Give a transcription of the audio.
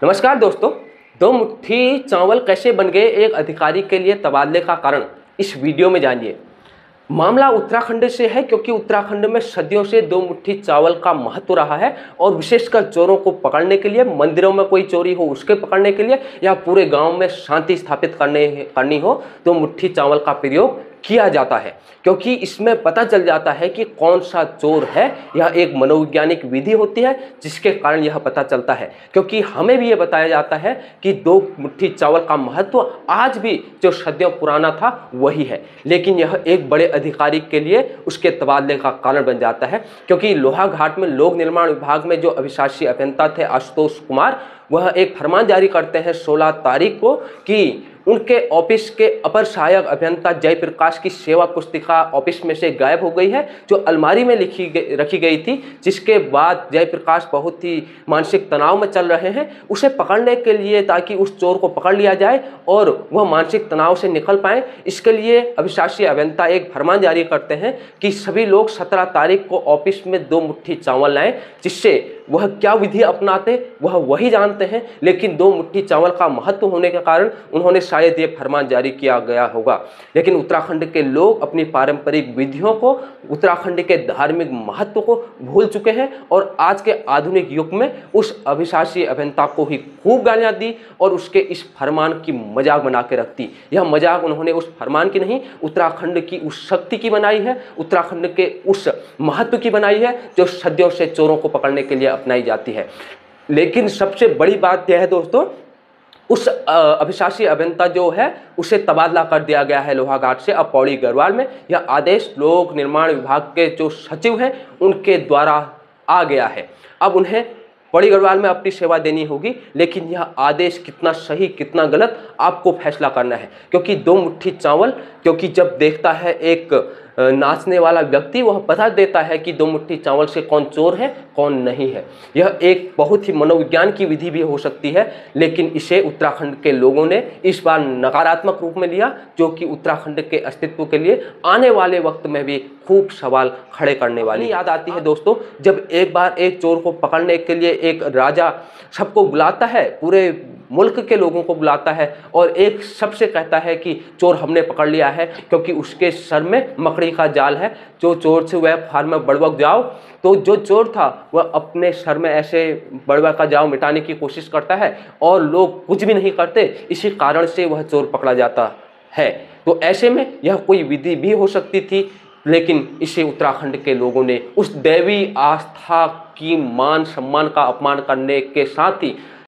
नमस्कार दोस्तों। दो मुट्ठी चावल कैसे बन गए एक अधिकारी के लिए तबादले का कारण, इस वीडियो में जानिए। मामला उत्तराखंड से है, क्योंकि उत्तराखंड में सदियों से दो मुट्ठी चावल का महत्व रहा है और विशेषकर चोरों को पकड़ने के लिए, मंदिरों में कोई चोरी हो उसके पकड़ने के लिए या पूरे गांव में शांति स्थापित करनी हो तो मुट्ठी चावल का प्रयोग किया जाता है, क्योंकि इसमें पता चल जाता है कि कौन सा चोर है। यह एक मनोवैज्ञानिक विधि होती है जिसके कारण यह पता चलता है, क्योंकि हमें भी यह बताया जाता है कि दो मुट्ठी चावल का महत्व आज भी जो सदियों पुराना था वही है। लेकिन यह एक बड़े अधिकारी के लिए उसके तबादले का कारण बन जाता है, क्योंकि लोहाघाट में लोक निर्माण विभाग में जो अभिशासी अभियंता थे आशुतोष कुमार, वह एक फरमान जारी करते हैं 16 तारीख को कि उनके ऑफिस के अपर सहायक अभियंता जयप्रकाश की सेवा पुस्तिका ऑफिस में से गायब हो गई है, जो अलमारी में रखी गई थी। जिसके बाद जयप्रकाश बहुत ही मानसिक तनाव में चल रहे हैं। उसे पकड़ने के लिए, ताकि उस चोर को पकड़ लिया जाए और वह मानसिक तनाव से निकल पाए, इसके लिए अभिशासी अभियंता एक फरमान जारी करते हैं कि सभी लोग 17 तारीख को ऑफिस में 2 मुट्ठी चावल लाएं। जिससे वह क्या विधि अपनाते वह वही जानते हैं, लेकिन 2 मुट्ठी चावल का महत्व होने के कारण उन्होंने शायद ये फरमान जारी किया गया होगा। लेकिन उत्तराखंड के लोग अपनी पारंपरिक विधियों को, उत्तराखंड के धार्मिक महत्व को भूल चुके हैं और आज के आधुनिक युग में उस अभिशासी अभियंता को ही खूब गालियां दी और उसके इस फरमान की मजाक बना के रख दी। यह मजाक उन्होंने उस फरमान की नहीं, उत्तराखंड की उस शक्ति की बनाई है, उत्तराखंड के उस महत्व की बनाई है जो सदियों से चोरों को पकड़ने के लिए अपनाई जाती है। लेकिन सबसे बड़ी बात यह है दोस्तों, उस अभिशासी अभियंता जो है उसे तबादला कर दिया गया है लोहाघाट से अब पौड़ी गढ़वाल में। यह आदेश लोक निर्माण विभाग के जो सचिव हैं उनके द्वारा आ गया है। अब उन्हें पौड़ी गढ़वाल में अपनी सेवा देनी होगी, लेकिन यह आदेश कितना सही कितना गलत आपको फैसला करना है। क्योंकि 2 मुट्ठी चावल, क्योंकि जब देखता है एक नाचने वाला व्यक्ति, वह बता देता है कि 2 मुट्ठी चावल से कौन चोर है कौन नहीं है। यह एक बहुत ही मनोविज्ञान की विधि भी हो सकती है, लेकिन इसे उत्तराखंड के लोगों ने इस बार नकारात्मक रूप में लिया, जो कि उत्तराखंड के अस्तित्व के लिए आने वाले वक्त में भी खूब सवाल खड़े करने वाली याद आती है दोस्तों। जब एक बार एक चोर को पकड़ने के लिए एक राजा सबको बुलाता है, पूरे मुल्क के लोगों को बुलाता है और एक सबसे कहता है कि चोर हमने पकड़ लिया है, क्योंकि उसके सर में मकड़ी का जाल है। जो चोर से वह फार्म में बड़बक जाओ, तो जो चोर था वह अपने सर में ऐसे बड़वा का जाल मिटाने की कोशिश करता है और लोग कुछ भी नहीं करते। इसी कारण से वह चोर पकड़ा जाता है। तो ऐसे में यह कोई विधि भी हो सकती थी, लेकिन इसे उत्तराखंड के लोगों ने उस दैवी आस्था की मान सम्मान का अपमान करने के साथ ही